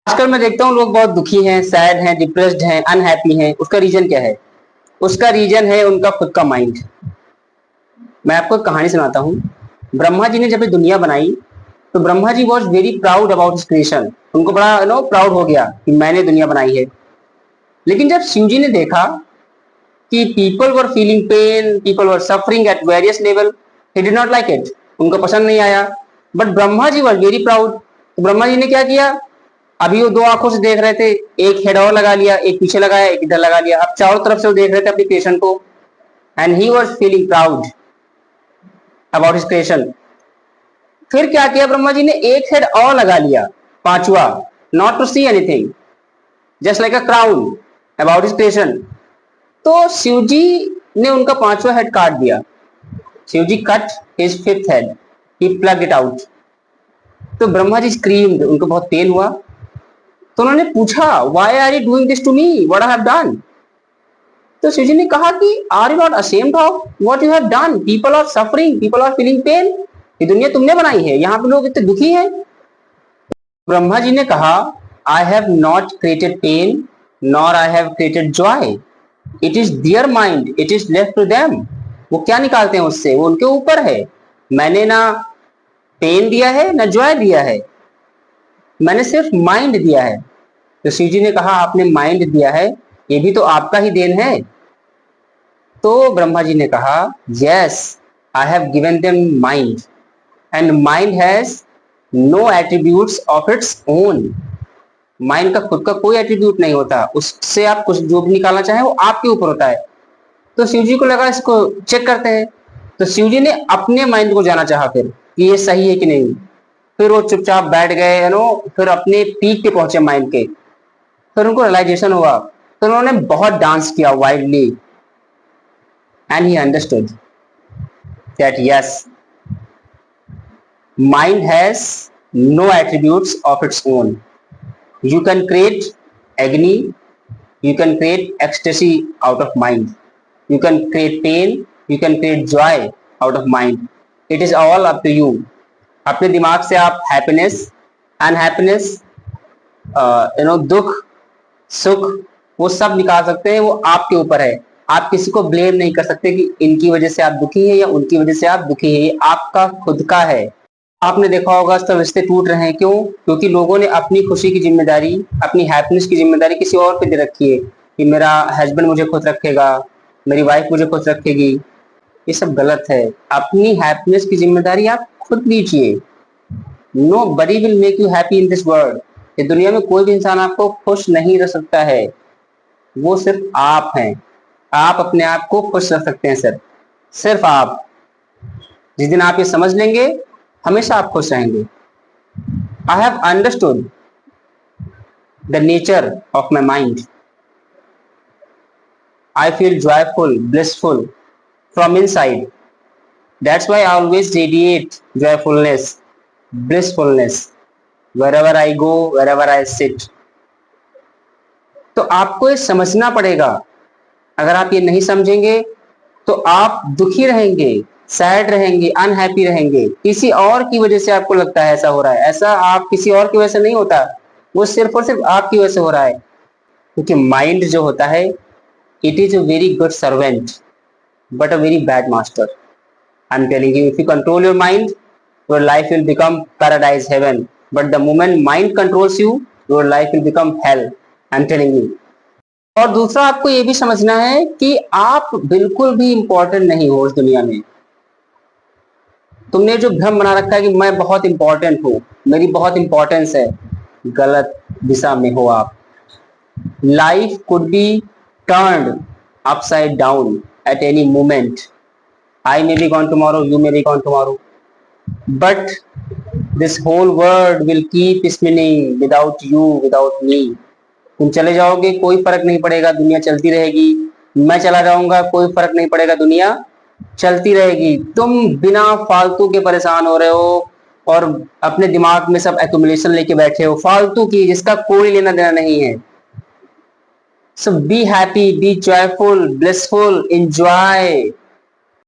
आजकल मैं देखता हूँ लोग बहुत दुखी हैं, सैड हैं, डिप्रेस्ड हैं, अनहैप्पी हैं। उसका रीजन क्या है? उसका रीजन है उनका खुद का माइंड। मैं आपको एक कहानी सुनाता हूँ। ब्रह्मा जी ने जब ये दुनिया बनाई तो Brahma ji was very proud about his creation. उनको बड़ा प्राउड हो गया कि मैंने दुनिया बनाई है। लेकिन जब शिव जी ने देखा कि people were feeling pain, people were suffering at various level, he did not like it. उनको पसंद नहीं आया। But Brahma ji was very proud. तो ब्रह्मा जी ने क्या किया? अभी वो दो आंखों से देख रहे थे, एक हेड और लगा लिया, एक पीछे लगाया, एक इधर लगा लिया। अब चारों तरफ से वो देख रहे थे अपनी क्रिएशन को, and he was feeling proud about his creation. फिर क्या किया ब्रह्मा जी ने? एक हेड और लगा लिया, पांचवा, not to see anything, just like a crown about his creation. तो शिव जी ने उनका पांचवा हेड काट दिया। Shiv ji cut his fifth head, he plug it out. तो ब्रह्मा जी स्क्रीम्ड, उनको बहुत पेन हुआ। तो उन्होंने पूछा, why are you doing this to me, what I have done? तो शिव जी ने कहा कि are you not ashamed of what you have done? People are suffering, people are feeling pain. ये दुनिया तुमने बनाई है, यहाँ पे लोग इतने दुखी हैं। ब्रह्मा जी ने कहा, I have not created pain, nor I have created joy. It is their mind, it is left to them. वो क्या निकालते हैं उससे, वो उनके ऊपर है। मैंने ना पेन दिया है ना जॉय दिया है, मैंने सिर्फ माइंड दिया है। तो शिव जी ने कहा, आपने माइंड दिया है, ये भी तो आपका ही देन है। तो ब्रह्मा जी ने कहा, yes, I have given them mind, and mind has no attributes of its own. Mind का खुद का कोई एट्रीब्यूट नहीं होता, उससे आप कुछ जो भी निकालना चाहें वो आपके ऊपर होता है। तो शिव जी को लगा इसको चेक करते हैं। तो शिव जी ने अपने माइंड को जाना चाहा फिर कि ये सही है कि नहीं। फिर वो चुपचाप बैठ गए, फिर अपने पीक पे पहुंचे माइंड के। फिर उनको रियलाइजेशन हुआ। तो उन्होंने बहुत डांस किया wildly, and he understood that yes, mind has no attributes of its own. You can create agony, you can create ecstasy out of mind, you can create pain, you can create joy out of mind. It is all up to you. अपने दिमाग से आप happiness, unhappiness, दुख, सुख, वो सब निकाल सकते हैं। वो आपके ऊपर है। आप किसी को ब्लेम नहीं कर सकते कि इनकी वजह से आप दुखी हैं या उनकी वजह से आप दुखी हैं। ये आपका खुद का है। आपने देखा होगा सब रिश्ते टूट रहे हैं, क्यों? क्योंकि लोगों ने अपनी खुशी की जिम्मेदारी, अपनी हैप्पीनेस की जिम्मेदारी किसी और पे दे रखी है कि मेरा हस्बैंड मुझे खुश रखेगा, मेरी वाइफ मुझे खुश रखेगी। ये सब गलत है। अपनी हैप्पीनेस की जिम्मेदारी आप खुद लीजिए। Nobody will make you happy in this world. इस दुनिया में कोई भी इंसान आपको खुश नहीं रख सकता है, वो सिर्फ आप हैं। आप अपने आप को खुश रख सकते हैं, सिर्फ सिर्फ आप। जिस दिन आप ये समझ लेंगे, हमेशा आप खुश रहेंगे। I have understood the nature of my mind. I feel joyful, blissful from inside. That's why I always radiate joyfulness, blissfulness wherever I go, wherever I sit. तो आपको ये समझना पड़ेगा। अगर आप ये नहीं समझेंगे तो आप दुखी रहेंगे, सैड रहेंगे, अनहैप्पी रहेंगे। किसी और की वजह से आपको लगता है ऐसा हो रहा है। ऐसा आप किसी और की वजह से नहीं होता, वो सिर्फ और सिर्फ आपकी वजह से हो रहा है। क्योंकि माइंड जो होता है, it is a very good servant but a very bad master. I am telling you, if you control your mind, your life will become paradise heaven, but the moment mind controls you, your life will become hell. I'm telling you. और दूसरा आपको ये भी समझना है कि आप बिल्कुल भी इंपॉर्टेंट नहीं हो इस दुनिया में। तुमने जो भ्रम बना रखा है कि मैं बहुत इंपॉर्टेंट हूं, मेरी बहुत इंपॉर्टेंस है, गलत दिशा में हो आप। Life could be turned upside down at any moment. I may be gone tomorrow, you may be gone tomorrow, but this whole world will keep spinning without you, without me. तुम चले जाओगे, कोई फर्क नहीं पड़ेगा, दुनिया चलती रहेगी। मैं चला जाऊंगा, कोई फर्क नहीं पड़ेगा, दुनिया चलती रहेगी। तुम बिना फालतू के परेशान हो रहे हो और अपने दिमाग में सब एक्यूमुलेशन लेके बैठे हो फालतू की, जिसका कोई लेना देना नहीं है। So be happy, be joyful, blissful, enjoy